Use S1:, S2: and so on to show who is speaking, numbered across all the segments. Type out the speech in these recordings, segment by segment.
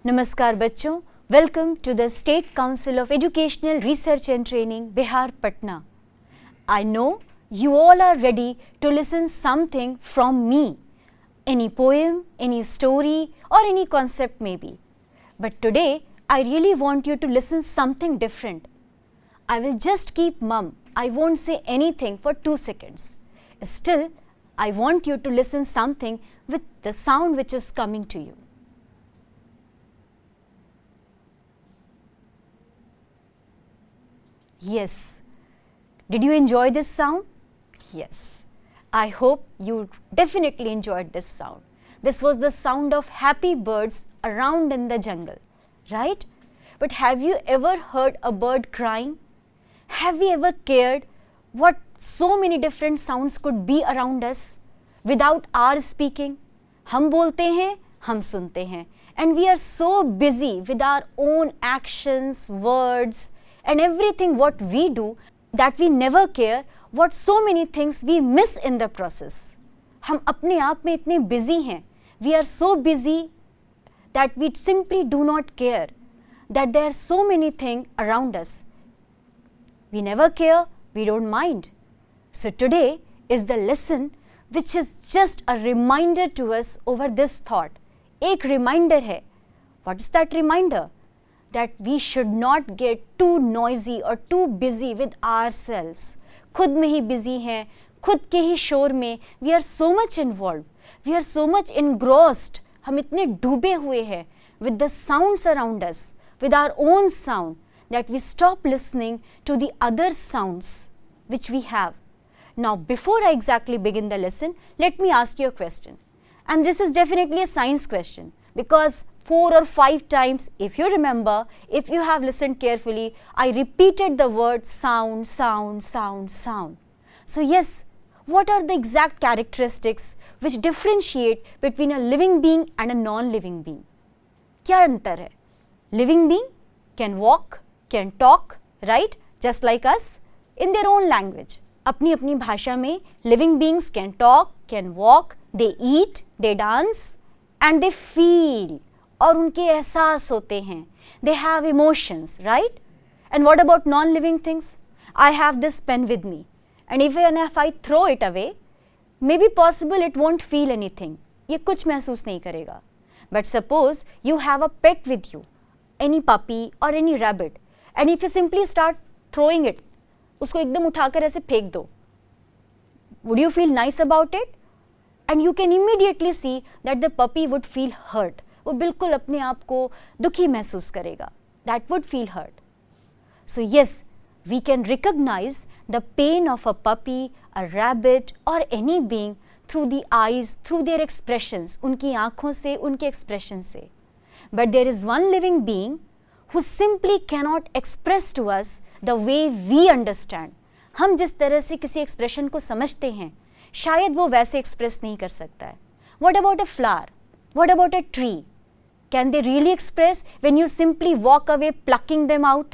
S1: नमस्कार बच्चों, welcome to the state council of educational research and training Bihar Patna. I know you all are ready to listen something from me, any poem, any story or any concept maybe. But today I really want you to listen something different. I will just keep mum. I won't say anything for 2 seconds. Still, I want you to listen something with the sound which is coming to you. Yes. Did you enjoy this sound? Yes. I hope you definitely enjoyed this sound. This was the sound of happy birds around in the jungle, right? But have you ever heard a bird crying? Have we ever cared what so many different sounds could be around us without our speaking? हम बोलते हैं, हम सुनते हैं, and we are so busy with our own actions, words, and everything what we do that we never care what so many things we miss in the process. हम अपने आप में इतने busy हैं, we are so busy that we simply do not care that there are so many things around us. We never care, we don't mind. So today is the lesson which is just a reminder to us over this thought. एक reminder है. What is that reminder? That we should not get too noisy or too busy with ourselves. खुद में ही busy हैं, खुद के ही शोर में we are so much involved, we are so much engrossed. हम इतने डूबे हुए हैं with the sounds around us, with our own sound, that we stop listening to the other sounds which we have. Now, before I exactly begin the lesson, let me ask you a question. And this is definitely a science question because 4 or 5 times, if you remember, if you have listened carefully, I repeated the word sound, sound, sound, sound. So yes, what are the exact characteristics which differentiate between a living being and a non-living being? क्या अंतर है? Living being can walk, can talk, right? Just like us, in their own language. अपनी अपनी भाषा में living beings can talk, can walk, they eat, they dance, and they feel. और उनके एहसास होते हैं. They have emotions, right? And what about non-living things? I have this pen with me, and even if I throw it away, maybe possible it won't feel anything. ये कुछ महसूस नहीं करेगा. But suppose you have a pet with you, any puppy or any rabbit, and if you simply start throwing it, उसको एकदम उठाकर ऐसे फेंक दो. Would you feel nice about it? And you can immediately see that the puppy would feel hurt. वो बिल्कुल अपने आप को दुखी महसूस करेगा. That would feel hurt. So yes, we can recognize the pain of a puppy, a rabbit or any being through the eyes, through their expressions, उनकी आँखों से, उनके expression से. But there is one living being who simply cannot express to us the way we understand. हम जिस तरह से किसी expression को समझते हैं, शायद वो वैसे express नहीं कर सकता है. What about a flower? What about a tree? Can they really express when you simply walk away plucking them out?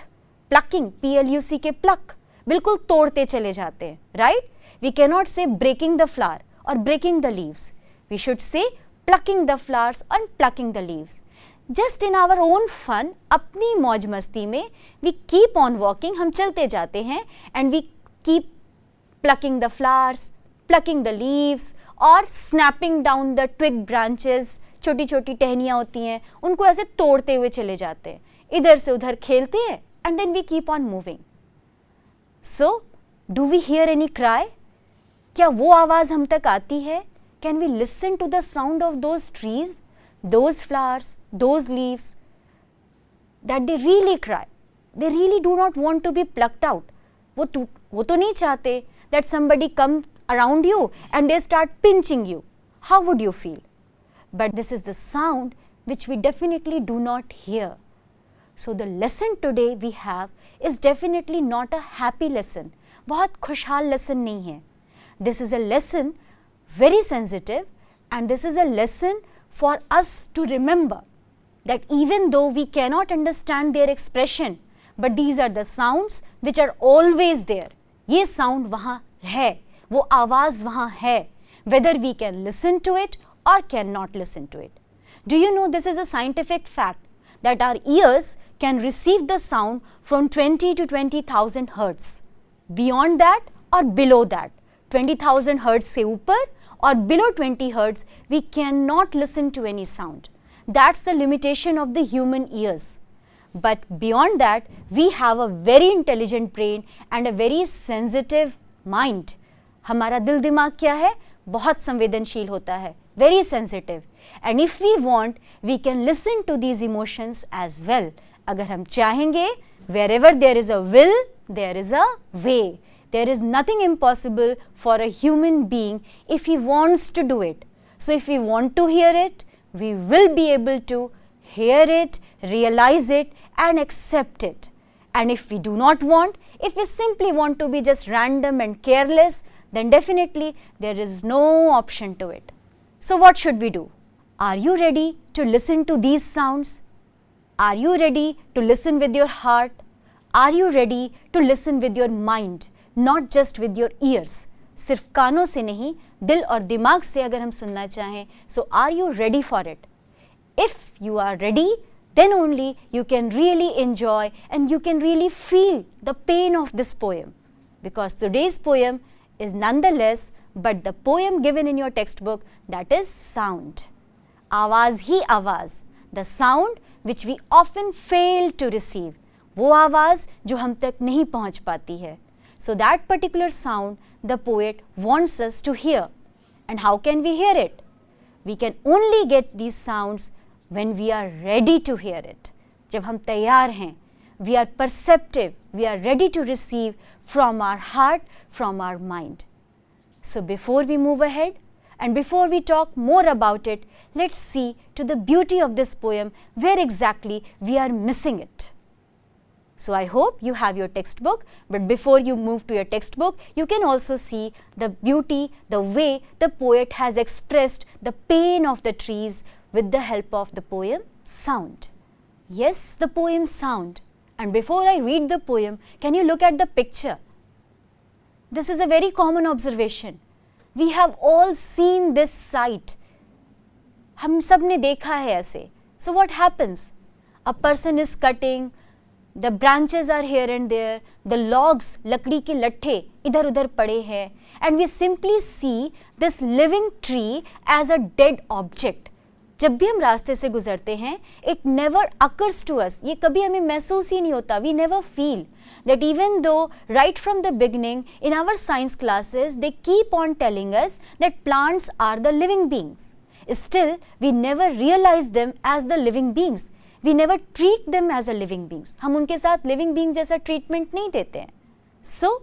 S1: Plucking, P-L-U-C-K, pluck. बिल्कुल तोड़ते चले जाते हैं, right? We cannot say breaking the flower or breaking the leaves. We should say plucking the flowers and plucking the leaves. Just in our own fun, अपनी मौज मस्ती में, we keep on walking, हम चलते जाते हैं and we keep plucking the flowers, plucking the leaves or snapping down the twig branches. छोटी छोटी टहनियाँ होती हैं, उनको ऐसे तोड़ते हुए चले जाते हैं, इधर से उधर खेलते हैं and then we keep on moving. So, do we hear any cry? क्या वो आवाज़ हम तक आती है? Can we listen to the sound of those trees, those flowers, those leaves? That they really cry. They really do not want to be plucked out. वो तो नहीं चाहते that somebody come around you and they start pinching you. How would you feel? But this is the sound which we definitely do not hear. So the lesson today we have is definitely not a happy lesson. बहुत खुशहाल lesson नहीं है. This is a lesson very sensitive and this is a lesson for us to remember that even though we cannot understand their expression, but these are the sounds which are always there. ये sound वहाँ है, वो आवाज़ वहाँ है. Whether we can listen to it or cannot listen to it. Do you know this is a scientific fact? that our ears can receive the sound from 20 to 20,000 hertz. Beyond that or below that, 20,000 hertz से ऊपर or below 20 hertz, we cannot listen to any sound. That's the limitation of the human ears. But beyond that, we have a very intelligent brain and a very sensitive mind. हमारा दिल दिमाग क्या है? बहुत संवेदनशील होता है, very sensitive. And if we want, we can listen to these emotions as well. अगर हम चाहेंगे, wherever there is a will, there is a way. There is nothing impossible for a human being if he wants to do it. So if we want to hear it, we will be able to hear it, realize it and accept it. And if we do not want, if we simply want to be just random and careless, then definitely there is no option to it. So what should we do? Are you ready to listen to these sounds? Are you ready to listen with your heart? Are you ready to listen with your mind? Not just with your ears. सिर्फ कानों से नहीं, दिल और दिमाग से अगर हम सुनना चाहें, so are you ready for it? If you are ready, then only you can really enjoy and you can really feel the pain of this poem. Because today's poem is nonetheless but the poem given in your textbook, that is sound. आवाज़ ही आवाज़, the sound which we often fail to receive. वो आवाज़ जो हम तक नहीं पहुँच पाती है. So that particular sound the poet wants us to hear. And how can we hear it? We can only get these sounds when we are ready to hear it. जब हम तैयार हैं, we are perceptive, we are ready to receive from our heart, from our mind. So before we move ahead and before we talk more about it, let's see to the beauty of this poem, where exactly we are missing it. So I hope you have your textbook, but before you move to your textbook, you can also see the beauty, the way the poet has expressed the pain of the trees with the help of the poem sound. Yes, the poem sound. And before I read the poem, can you look at the picture? This is a very common observation. We have all seen this sight. हम सब ने देखा है ऐसे. So what happens? A person is cutting, the branches are here and there, the logs, लकड़ी के लट्ठे इधर उधर पड़े हैं, and we simply see this living tree as a dead object. जब भी हम रास्ते से गुजरते हैं, it never occurs to us, ये कभी हमें महसूस ही नहीं होता, we never feel that even though right from the beginning in our science classes they keep on telling us that plants are the living beings, still we never realize them as the living beings. We never treat them as a living beings. हम उनके साथ living being जैसा treatment नहीं देते हैं. So,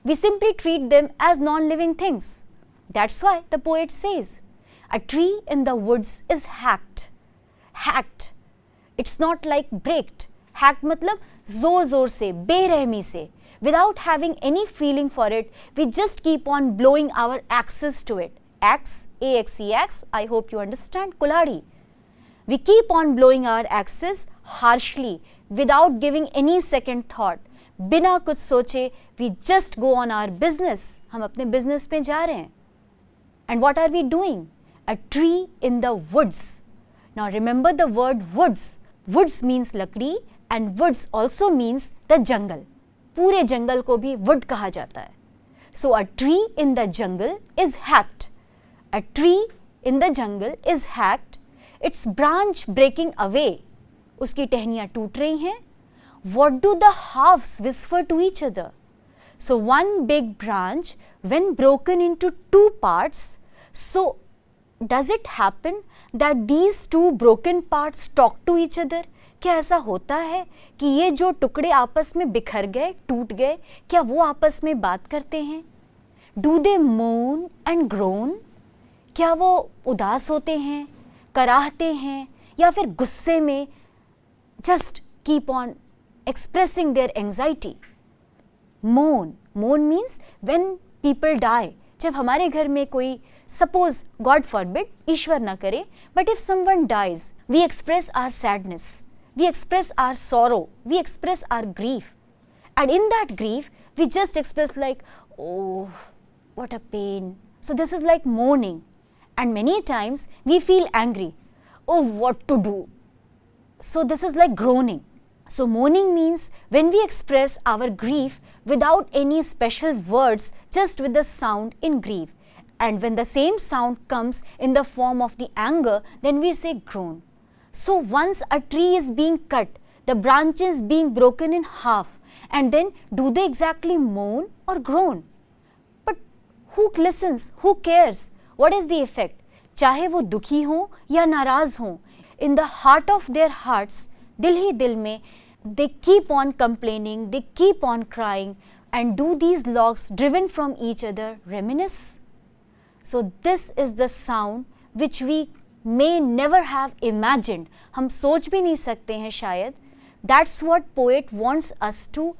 S1: we simply treat them as non-living things. That's why the poet says, a tree in the woods is hacked. Hacked. It's not like breaked. Hacked मतलब जोर जोर से, बेरहमी से. Without having any feeling for it, we just keep on blowing our axes to it. Axe, A-X-E-X, I hope you understand, कुल्हाड़ी. We keep on blowing our axes harshly without giving any second thought. बिना कुछ सोचे, we just go on our business. हम अपने business पे जा रहे हैं. And what are we doing? A tree in the woods. Now remember the word woods. Woods means लकड़ी and woods also means the jungle. पूरे जंगल को भी wood कहा जाता है. So a tree in the jungle is hacked. A tree in the jungle is hacked. Its branch breaking away. उसकी टहनियाँ टूट रही हैं. What do the halves whisper to each other? So one big branch when broken into two parts, so does it happen that these two broken parts talk to each other? क्या ऐसा होता है कि ये जो टुकड़े आपस में बिखर गए, टूट गए, क्या वो आपस में बात करते हैं? Do they moan and groan? क्या वो उदास होते हैं, कराहते हैं या फिर गुस्से में just keep on expressing their anxiety? Moan. Moan means when people die. जब हमारे घर में कोई suppose God forbid, ईश्वर ना करे, but if someone dies, we express our sadness, we express our sorrow, we express our grief, and in that grief we just express like, oh, what a pain. So this is like mourning, and many times we feel angry. Oh, what to do? So this is like groaning. So mourning means when we express our grief without any special words, just with the sound in grief. And when the same sound comes in the form of the anger, then we say groan. So once a tree is being cut, the branches being broken in half, and then do they exactly moan or groan? But who listens? Who cares? What is the effect? चाहे वो दुखी हों या नाराज हों, in the heart of their hearts, दिल ही दिल में, they keep on complaining, they keep on crying, and do these logs driven from each other reminisce? So this is the sound which we may never have imagined. हम सोच भी नहीं सकते हैं शायद. That's what poet wants us to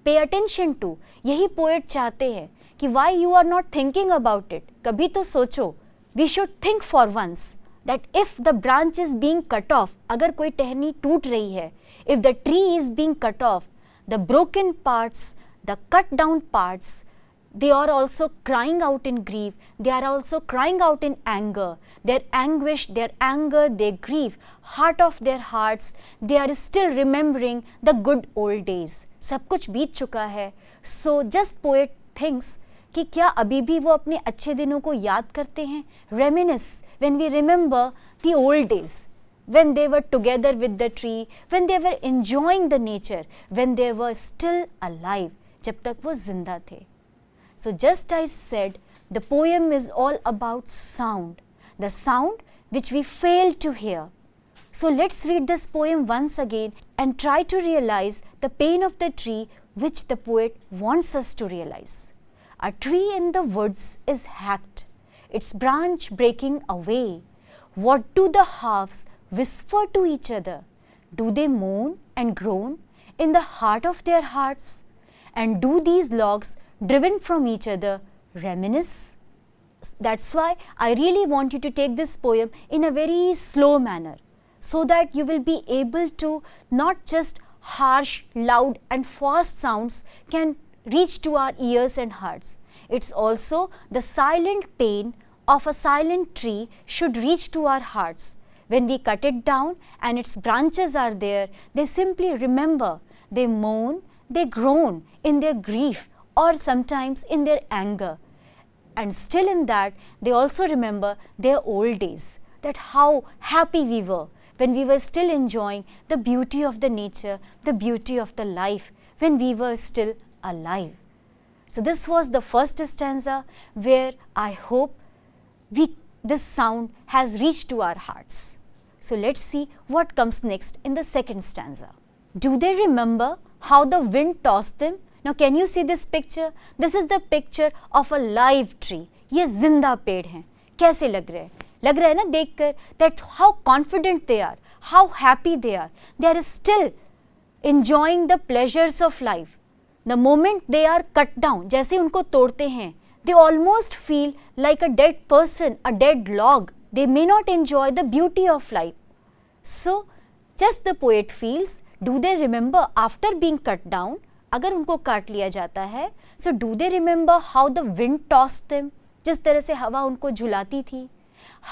S1: pay attention to. यही poet चाहते हैं कि why you are not thinking about it. कभी तो सोचो. We should think for once that if the branch is being cut off, अगर कोई टहनी टूट रही है, if the tree is being cut off, the broken parts, the cut down parts, they are also crying out in grief, they are also crying out in anger, their anguish, their anger, their grief, heart of their hearts, they are still remembering the good old days. सब कुछ बीत चुका है. So just poet thinks कि क्या अभी भी वो अपने अच्छे दिनों को याद करते हैं? Reminisce when we remember the old days, when they were together with the tree, when they were enjoying the nature, when they were still alive, जब तक वो जिंदा थे. So just as I said, the poem is all about sound, the sound which we fail to hear. So let's read this poem once again and try to realize the pain of the tree which the poet wants us to realize. A tree in the woods is hacked, its branch breaking away. What do the halves whisper to each other? Do they moan and groan in the heart of their hearts? And do these logs driven from each other reminisce? That's why I really want you to take this poem in a very slow manner, so that you will be able to not just harsh, loud and fast sounds can reach to our ears and hearts. It's also the silent pain of a silent tree should reach to our hearts. When we cut it down and its branches are there, they simply remember, they moan, they groan in their grief or sometimes in their anger. And still in that, they also remember their old days, that how happy we were when we were still enjoying the beauty of the nature, the beauty of the life, when we were still alive. So this was the first stanza where I hope this sound has reached to our hearts. So let's see what comes next in the second stanza. Do they remember how the wind tossed them? Now can you see this picture? This is the picture of a live tree. ये जिंदा पेड़ हैं. कैसे लग रहे हैं? लग रहा है ना देखकर that how confident they are, how happy they are. They are still enjoying the pleasures of life. The moment they are cut down, जैसे उनको तोड़ते हैं, they almost feel like a dead person, a dead log. They may not enjoy the beauty of life. So, just the poet feels, do they remember after being cut down, अगर उनको काट लिया जाता है, so do they remember how the wind tossed them, जिस तरह से हवा उनको झुलाती थी,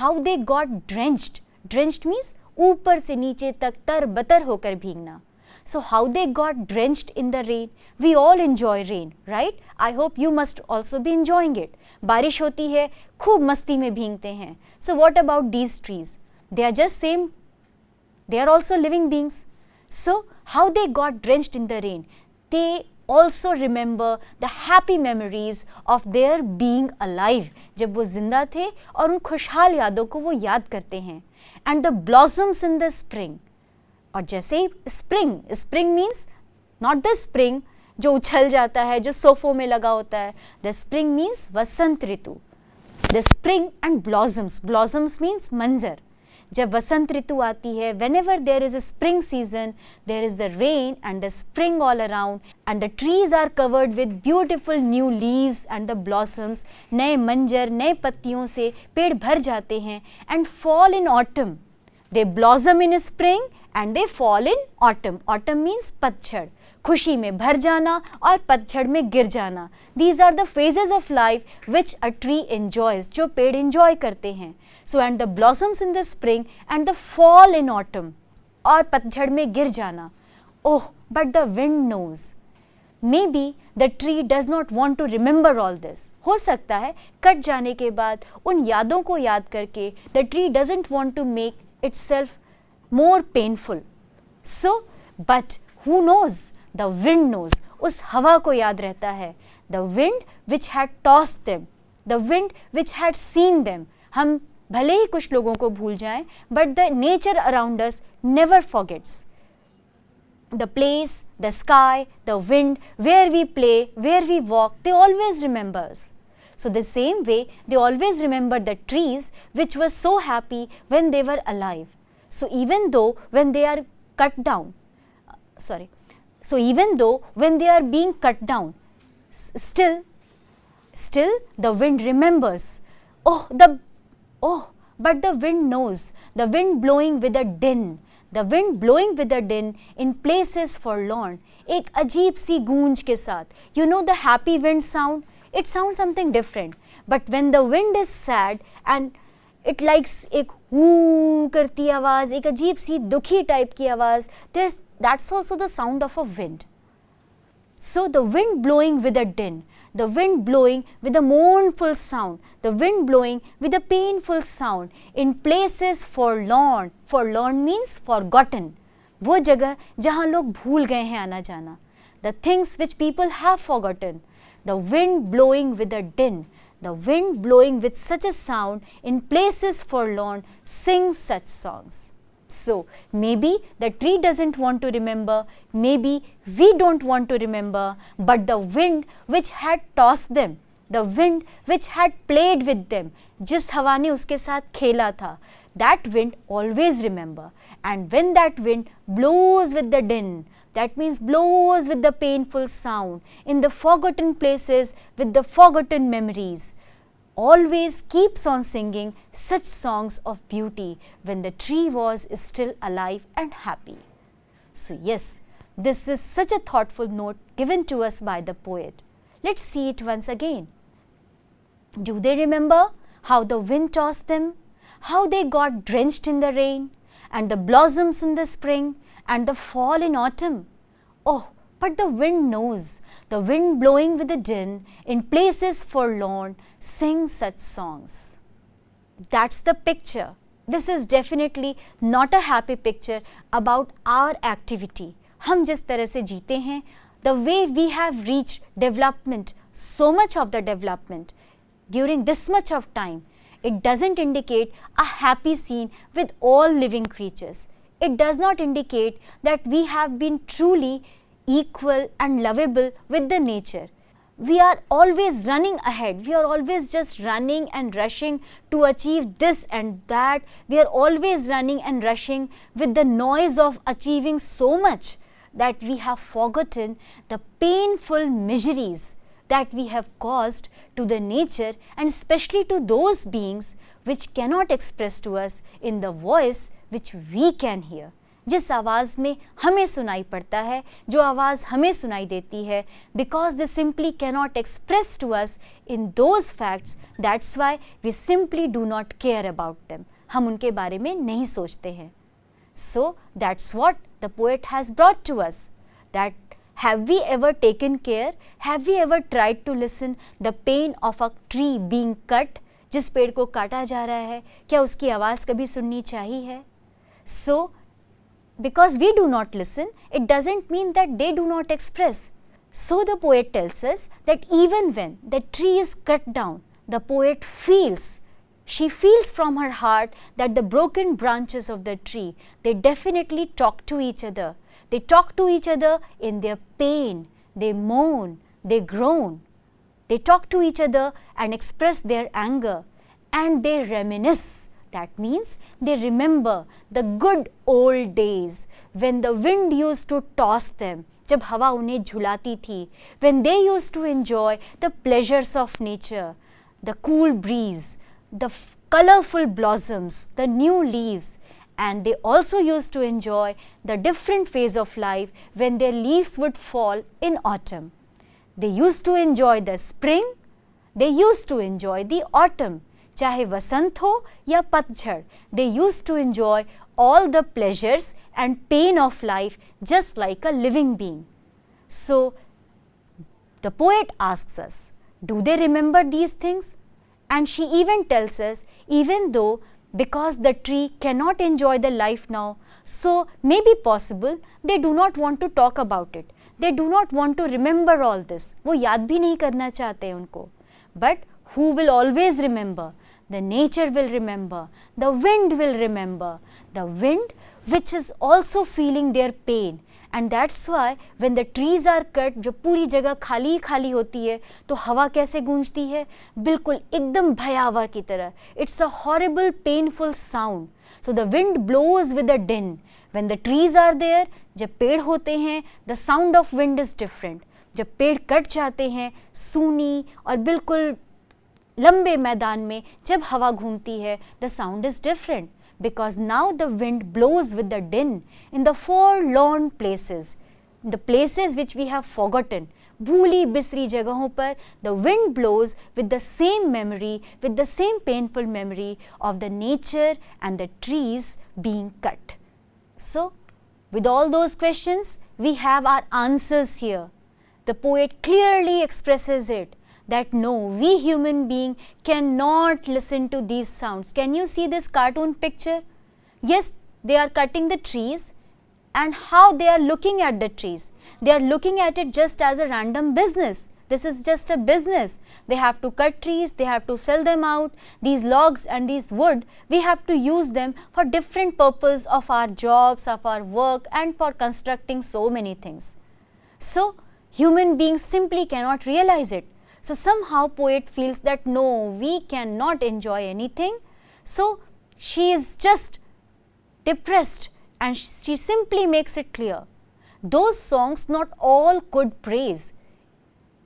S1: how they got drenched. Drenched means ऊपर से नीचे तक तर-बतर होकर भीगना. So how they got drenched in the rain. We all enjoy rain, right? I hope you must also be enjoying it. बारिश होती है, खूब मस्ती में भीगते हैं. So what about these trees? They are just same. They are also living beings. So how they got drenched in the rain? They also remember the happy memories of their being alive. जब वो जिंदा थे और उन खुशहाल यादों को वो याद करते हैं. And the blossoms in the spring. और जैसे ही spring means not the spring जो उछल जाता है, जो सोफों में लगा होता है. द स्प्रिंग मीन्स वसंत ऋतु. The spring and blossoms means मंजर. जब वसंत ऋतु आती है, whenever there is a spring season, there is the rain and the spring all around and the trees are covered with beautiful new leaves and the blossoms. नए मंजर, नए पत्तियों से पेड़ भर जाते हैं. And fall in autumn. They blossom in spring and they fall in autumn. Autumn means पतझड़. खुशी में भर जाना और पतझड़ में गिर जाना. These are the phases of life which a tree enjoys, जो पेड़ enjoy करते हैं. So and the blossoms in the spring and the fall in autumn. और पतझड़ में गिर जाना. Oh, but the wind knows. Maybe the tree does not want to remember all this. हो सकता है कट जाने के बाद उन यादों को याद करके the tree doesn't want to make itself more painful. So, but who knows? The wind knows. उस हवा को याद रहता है. The wind which had tossed them. The wind which had seen them. हम भले ही कुछ लोगों को भूल जाएं, but the nature around us never forgets. The place, the sky, the wind, where we play, where we walk, they always remember us. So the same way, they always remember the trees which were so happy when they were alive. So even though when they are cut down, so even though when they are being cut down, still the wind remembers. But the wind knows, the wind blowing with a din. The wind blowing with a din in places forlorn. एक अजीब सी गूंज के साथ. You know the happy wind sound? It sounds something different. But when the wind is sad and it likes एक हू करती आवाज़, एक अजीब सी दुखी टाइप की आवाज़, that's also the sound of a wind. So the wind blowing with a din, the wind blowing with a mournful sound, the wind blowing with a painful sound in places forlorn. Forlorn means forgotten. वो जगह जहाँ लोग भूल गए हैं आना जाना. The things which people have forgotten. The wind blowing with a din, the wind blowing with such a sound in places forlorn sings such songs. So maybe the tree doesn't want to remember, maybe we don't want to remember, but the wind which had tossed them, the wind which had played with them, जिस हवा ने उसके साथ खेला था, that wind always remember. And when that wind blows with the din, that means blows with the painful sound in the forgotten places with the forgotten memories, always keeps on singing such songs of beauty when the tree was still alive and happy. So yes, this is such a thoughtful note given to us by the poet. Let's see it once again. Do they remember how the wind tossed them, how they got drenched in the rain, and the blossoms in the spring, and the fall in autumn? Oh, but the wind knows, the wind blowing with a din in places forlorn sings such songs. That's the picture. This is definitely not a happy picture about our activity. हम जिस तरह से जीते हैं, the way we have reached development, so much of the development during this much of time, it doesn't indicate a happy scene with all living creatures. It does not indicate that we have been truly equal and lovable with the nature. We are always running ahead. We are always just running and rushing to achieve this and that. We are always running and rushing with the noise of achieving so much that we have forgotten the painful miseries that we have caused to the nature and especially to those beings which cannot express to us in the voice which we can hear. जिस आवाज़ में हमें सुनाई पड़ता है, जो आवाज़ हमें सुनाई देती है, because they simply cannot express to us in those facts, that's why we simply do not care about them. हम उनके बारे में नहीं सोचते हैं. So that's what the poet has brought to us. That have we ever taken care? Have we ever tried to listen the pain of a tree being cut? जिस पेड़ को काटा जा रहा है, क्या उसकी आवाज़ कभी सुननी चाहिए है? So because we do not listen, it doesn't mean that they do not express. So the poet tells us that even when the tree is cut down, the poet feels, she feels from her heart that the broken branches of the tree, they definitely talk to each other. They talk to each other in their pain, they moan, they groan. They talk to each other and express their anger, and they reminisce. That means they remember the good old days when the wind used to toss them, जब हवा उन्हें झुलाती थी, when they used to enjoy the pleasures of nature, the cool breeze, the colorful blossoms, the new leaves, and they also used to enjoy the different phase of life when their leaves would fall in autumn. They used to enjoy the spring, they used to enjoy the autumn. चाहे वसंत हो या पतझड़, they used to enjoy all the pleasures and pain of life just like a living being. So the poet asks us, do they remember these things? And she even tells us, even though because the tree cannot enjoy the life now, so maybe possible they do not want to talk about it. They do not want to remember all this. वो याद भी नहीं करना चाहते उनको. But who will always remember? The nature will remember. The wind will remember. The wind which is also feeling their pain. And that's why when the trees are cut, जो पूरी जगह खाली खाली होती है, तो हवा कैसे गूंजती है? बिल्कुल एकदम भयावह की तरह. It's a horrible, painful sound. So the wind blows with a din. When the trees are there, जब पेड़ होते हैं, the sound of wind is different. जब पेड़ कट जाते हैं, सूनी और बिल्कुल लंबे मैदान में जब हवा घूमती है, the sound is different. Because now the wind blows with the din in the forlorn places, the places which we have forgotten, भूली बिसरी जगहों पर the wind blows with the same memory, with the same painful memory of the nature and the trees being cut. So, with all those questions, we have our answers here. The poet clearly expresses it, that no, we human being cannot listen to these sounds. Can you see this cartoon picture? Yes, they are cutting the trees, and how they are looking at the trees. They are looking at it just as a random business. This is just a business. They have to cut trees, they have to sell them out. These logs and these wood, we have to use them for different purpose of our jobs, of our work, and for constructing so many things. So, human beings simply cannot realize it. So somehow poet feels that no, we cannot enjoy anything. So she is just depressed, and she simply makes it clear. Those songs not all could praise.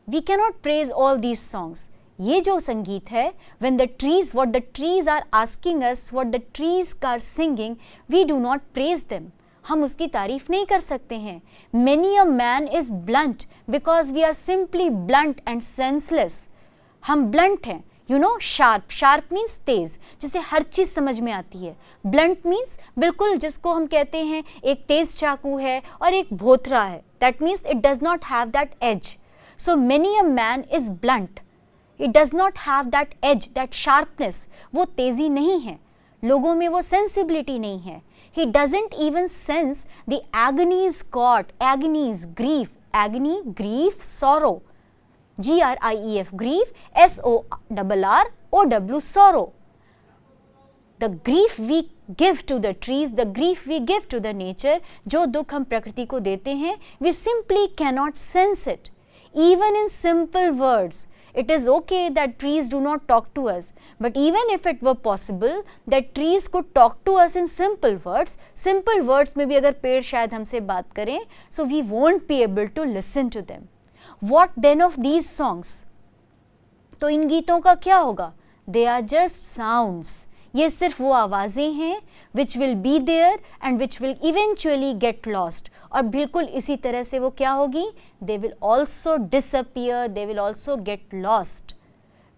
S1: We cannot praise all these songs. ये जो संगीत है, when the trees, what the trees are asking us, what the trees are singing, we do not praise them. हम उसकी तारीफ नहीं कर सकते हैं. Many a man is blunt because we are simply blunt and senseless. हम blunt हैं. You know, sharp. Sharp means तेज, जिसे हर चीज़ समझ में आती है. Blunt means बिल्कुल जिसको हम कहते हैं एक तेज चाकू है और एक भोथरा है. That means it does not have that edge. So many a man is blunt. It does not have that edge, that sharpness. वो तेज़ी नहीं है. लोगों में वो sensibility नहीं है. He doesn't even sense the agonies caught, agonies, grief, agony, grief, sorrow. G-R-I-E-F, grief, S-O-R-R-O-W, sorrow. The grief we give to the trees, the grief we give to the nature, जो दुख हम प्रकृति को देते हैं, we simply cannot sense it. Even in simple words, it is okay that trees do not talk to us, but even if it were possible that trees could talk to us in simple words में भी अगर पेड़ शायद हमसे बात करें, so we won't be able to listen to them. What then of these songs? तो इन गीतों का क्या होगा? They are just sounds. ये सिर्फ वो आवाज़ें हैं which will be there and which will eventually get lost. और बिल्कुल इसी तरह से वो क्या होगी? They will also disappear, they will also get lost.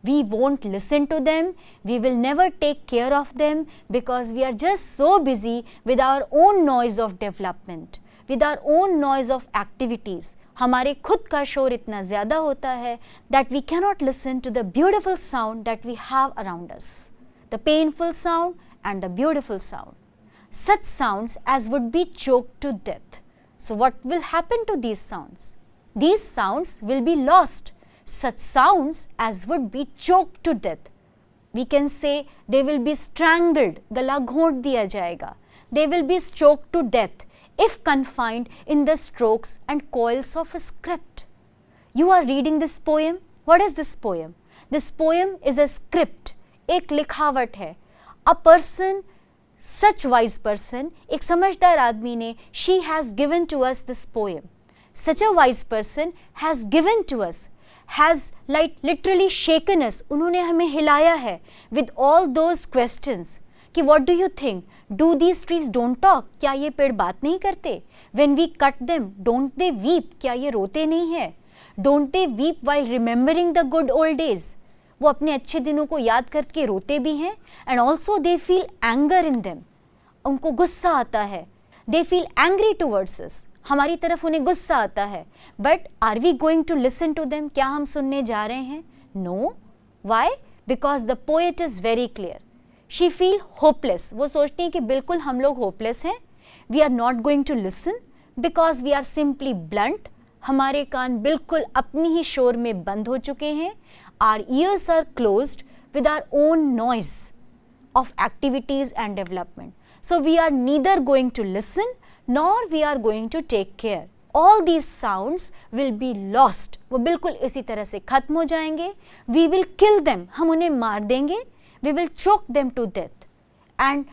S1: We won't listen to them, we will never take care of them because we are just so busy with our own noise of development, with our own noise of activities. हमारे खुद का शोर इतना ज़्यादा होता है that we cannot listen to the beautiful sound that we have around us. The painful sound and the beautiful sound. Such sounds as would be choked to death. So what will happen to these sounds? These sounds will be lost. Such sounds as would be choked to death. We can say they will be strangled. गला घोंट दिया जाएगा. They will be choked to death if confined in the strokes and coils of a script. You are reading this poem. What is this poem? This poem is a script. एक लिखावट है. A person, such wise person, एक समझदार आदमी ने, she has given to us this poem. Such a wise person has given to us, has like literally shaken us. उन्होंने हमें हिलाया है with all those questions. कि what do you think? Do these trees don't talk? क्या ये पेड़ बात नहीं करते? When we cut them, don't they weep? क्या ये रोते नहीं है? Don't they weep while remembering the good old days? वो अपने अच्छे दिनों को याद करके रोते भी हैं and also they feel anger in them. उनको गुस्सा आता है, they feel angry towards us, हमारी तरफ उन्हें गुस्सा आता है, but are we going to listen to them, क्या हम सुनने जा रहे हैं? No. Why? Because the poet is very clear. She feel hopeless, वो सोचती हैं कि बिल्कुल हम लोग होपलेस हैं. We are not going to listen because we are simply blunt, हमारे कान बिल्कुल अपनी ही शोर में बंद हो चुके हैं. Our ears are closed with our own noise of activities and development. So we are neither going to listen nor we are going to take care. All these sounds will be lost. वो बिल्कुल इसी तरह से खत्म हो जाएंगे. We will kill them. हम उन्हें मार देंगे. We will choke them to death. And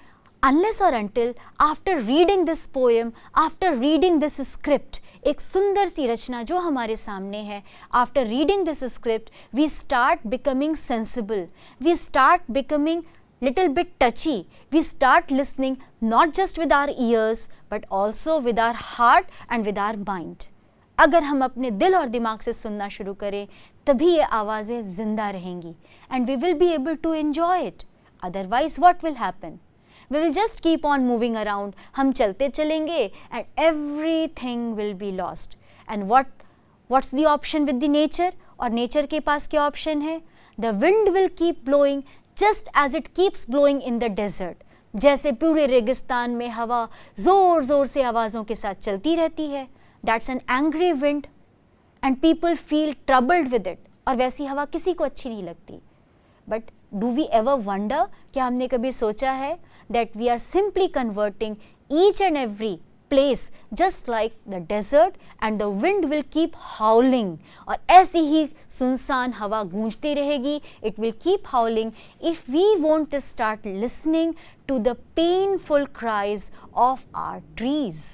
S1: unless or until after reading this poem, after reading this script, एक सुंदर सी रचना जो हमारे सामने है, after reading this script we start becoming sensible, we start becoming little bit touchy, we start listening not just with our ears but also with our heart and with our mind. अगर हम अपने दिल और दिमाग से सुनना शुरू करें तभी ये आवाज़ें जिंदा रहेंगी and we will be able to enjoy it. Otherwise what will happen? We will just keep on moving around. हम चलते चलेंगे and everything will be lost. And what's the option with the nature? और nature के पास क्या option है? The wind will keep blowing just as it keeps blowing in the desert. जैसे पूरे रेगिस्तान में हवा ज़ोर ज़ोर से आवाज़ों के साथ चलती रहती है. That's an angry wind and people feel troubled with it. और वैसी हवा किसी को अच्छी नहीं लगती. But do we ever wonder, क्या हमने कभी सोचा है that we are simply converting each and every place just like the desert and the wind will keep howling. और ऐसी ही सुनसान हवा गूंजती रहेगी. It will keep howling if we want to start listening to the painful cries of our trees.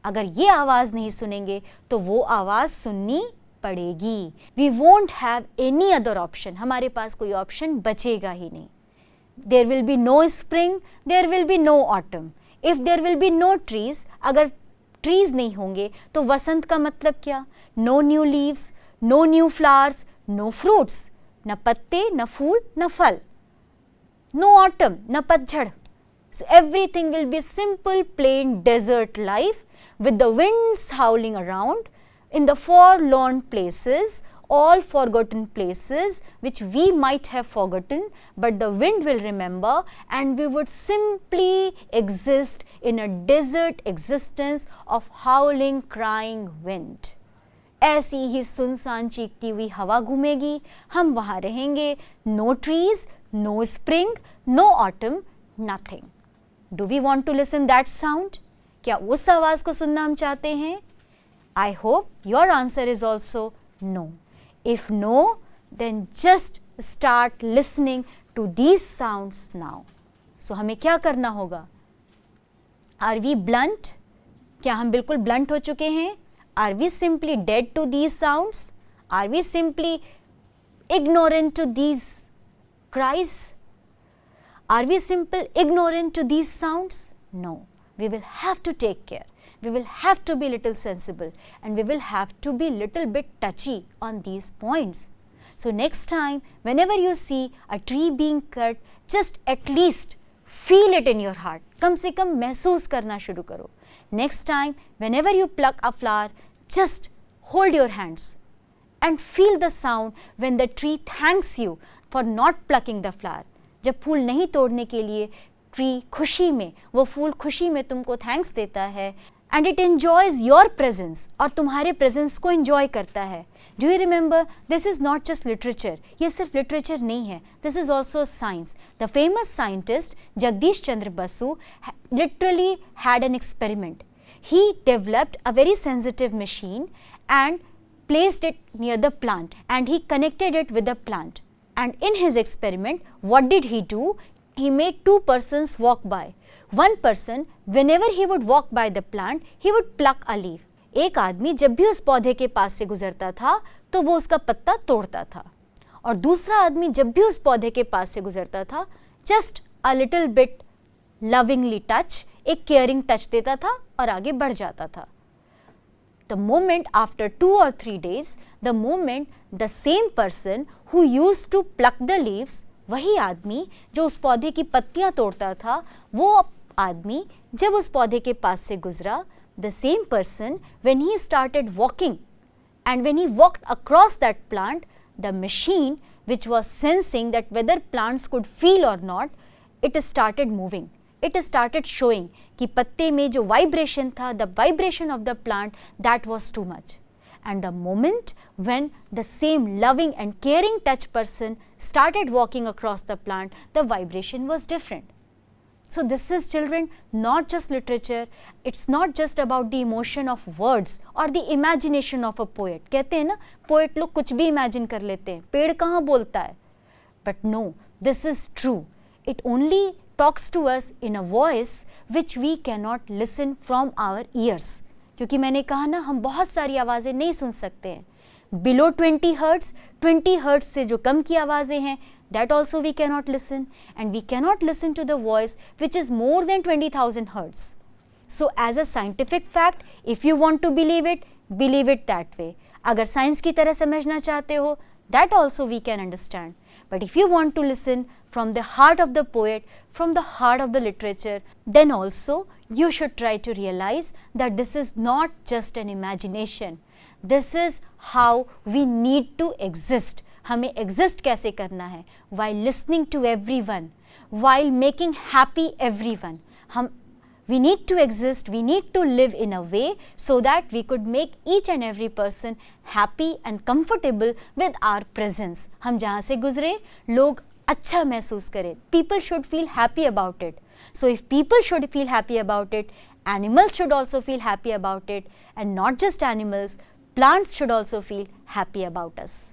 S1: अगर ये आवाज़ नहीं सुनेंगे तो वो आवाज़ सुननी पड़ेगी. We won't have any other option. हमारे पास कोई ऑप्शन बचेगा ही नहीं. There will be no spring, there will be no autumn. If there will be no trees, अगर trees नहीं होंगे तो वसंत का मतलब क्या? No new leaves, no new flowers, no fruits. न पत्ते, न फूल, न फल. No autumn, न पतझड़. So everything will be simple, plain desert life with the winds howling around in the forlorn places, all forgotten places which we might have forgotten, but the wind will remember and we would simply exist in a desert existence of howling, crying wind. ऐसी ही सुनसान चीखती हुई हवा घूमेगी, हम वहाँ रहेंगे. No trees, no spring, no autumn, nothing. Do we want to listen that sound? क्या उस आवाज़ को सुनना हम चाहते हैं? I hope your answer is also no. If no, then just start listening to these sounds now. So हमें क्या करना होगा? Are we blunt? क्या हम बिल्कुल blunt हो चुके हैं? Are we simply dead to these sounds? Are we simply ignorant to these cries? Are we simply ignorant to these sounds? No. We will have to take care. We will have to be little sensible and we will have to be little bit touchy on these points. So next time, whenever you see a tree being cut, just at least feel it in your heart. कम से कम महसूस करना शुरू करो. Next time, whenever you pluck a flower, just hold your hands and feel the sound when the tree thanks you for not plucking the flower. जब फूल नहीं तोड़ने के लिए ट्री खुशी में, वो फूल खुशी में तुमको थैंक्स देता है and it enjoys your presence और तुम्हारे presence को enjoy करता है. Do you remember, this is not just literature. ये सिर्फ literature नहीं है. This is also science. The famous scientist Jagdish Chandra Basu literally had an experiment. He developed a very sensitive machine and placed it near the plant and he connected it with the plant. And in his experiment, what did he do? He made two persons walk by. One person, whenever he would walk by the plant, he would pluck a leaf. एक आदमी जब भी उस पौधे के पास से गुजरता था तो वो उसका पत्ता तोड़ता था और दूसरा आदमी जब भी उस पौधे के पास से गुजरता था just a little bit lovingly touch, एक caring touch देता था और आगे बढ़ जाता था. The moment after 2 or 3 days, the moment the same person who used to pluck the leaves, वही आदमी जो उस पौधे की पत्तियां तोड़ता था, वो आदमी जब उस पौधे के पास से गुजरा, the same person when he started walking and when he walked across that plant, the machine which was sensing that whether plants could feel or not, it started moving. It started showing कि पत्ते में जो vibration था, the vibration of the plant, that was too much. And the moment when the same loving and caring touch person started walking across the plant, the vibration was different. So this is, children, not just literature, it's not just about the emotion of words or the imagination of a poet. कहते हैं ना, poet लोग कुछ भी imagine कर लेते हैं, पेड़ कहाँ बोलता है? But no, this is true. It only talks to us in a voice which we cannot listen from our ears. क्योंकि मैंने कहा ना, हम बहुत सारी आवाज़ें नहीं सुन सकते हैं. Below 20 hertz, 20 hertz से जो कम की आवाज़ें हैं, that also we cannot listen, and we cannot listen to the voice which is more than 20,000 hertz. So as a scientific fact, if you want to believe it that way. अगर science की तरह समझना चाहते हो, that also we can understand. But if you want to listen from the heart of the poet, from the heart of the literature, then also you should try to realize that this is not just an imagination. This is how we need to exist. हमें exist कैसे करना है? While listening to everyone, while making happy everyone. We need to exist, we need to live in a way so that we could make each and every person happy and comfortable with our presence. हम जहाँ से गुजरे, लोग अच्छा महसूस करें. People should feel happy about it. So if people should feel happy about it, animals should also feel happy about it, and not just animals, plants should also feel happy about us.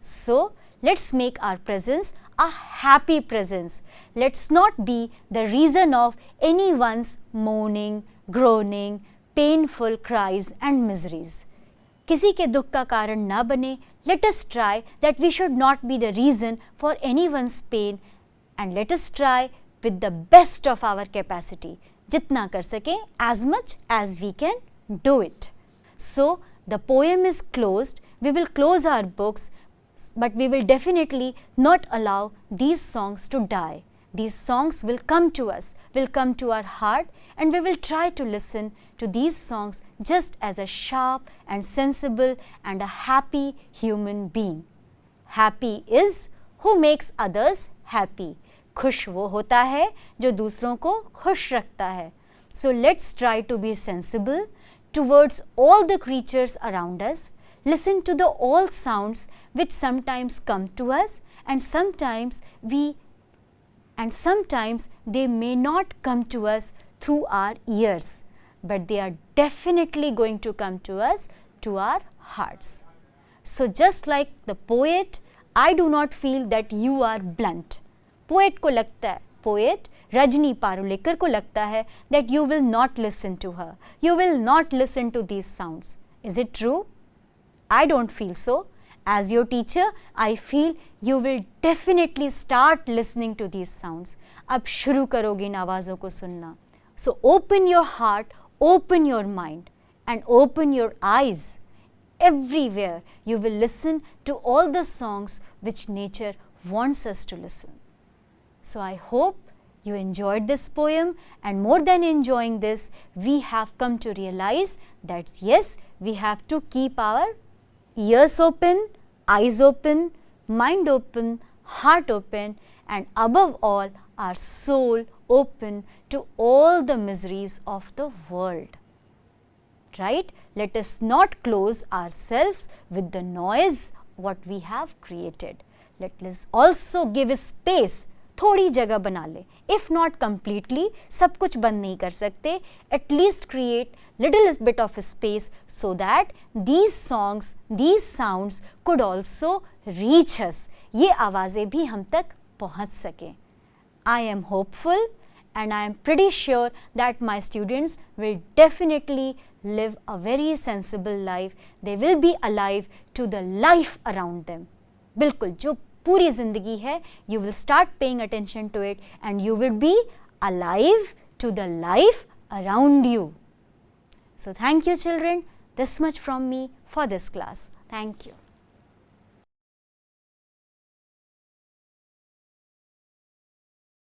S1: So let's make our presence a happy presence. Let's not be the reason of anyone's moaning, groaning, painful cries and miseries. किसी के दुख का कारण ना बने. Let us try that we should not be the reason for anyone's pain, and let us try with the best of our capacity. जितना कर सकें, as much as we can do it. So the poem is closed. We will close our books, but we will definitely not allow these songs to die. These songs will come to us, will come to our heart, and we will try to listen to these songs just as a sharp and sensible and a happy human being. Happy is who makes others happy. खुश वो होता है जो दूसरों को खुश रखता है. So let's try to be sensible towards all the creatures around us. Listen to the all sounds which sometimes come to us, and sometimes they may not come to us through our ears, but they are definitely going to come to us, to our hearts. So just like the poet, I do not feel that you are blunt. Poet को लगता है, poet Rajni Parulekar को लगता है that you will not listen to her, you will not listen to these sounds. Is it true? I don't feel so. As your teacher, I feel you will definitely start listening to these sounds. अब शुरू करोगे इन आवाज़ों को सुनना. So open your heart, open your mind, and open your eyes. Everywhere you will listen to all the songs which nature wants us to listen. So I hope you enjoyed this poem, and more than enjoying this, we have come to realize that yes, we have to keep our ears open, eyes open, mind open, heart open, and above all, our soul open to all the miseries of the world. Right? Let us not close ourselves with the noise what we have created. Let us also give space. थोड़ी जगह बना ले. If not completely, सब कुछ बंद नहीं कर सकते. At least create little bit of space so that these songs, these sounds could also reach us. ये आवाज़ें भी हम तक पहुँच सकें. I am hopeful, and I am pretty sure that my students will definitely live a very sensible life. They will be alive to the life around them. बिल्कुल जो पूरी ज़िंदगी है, you will start paying attention to it, and you will be alive to the life around you. So thank you, children. This much from me for this class. Thank you.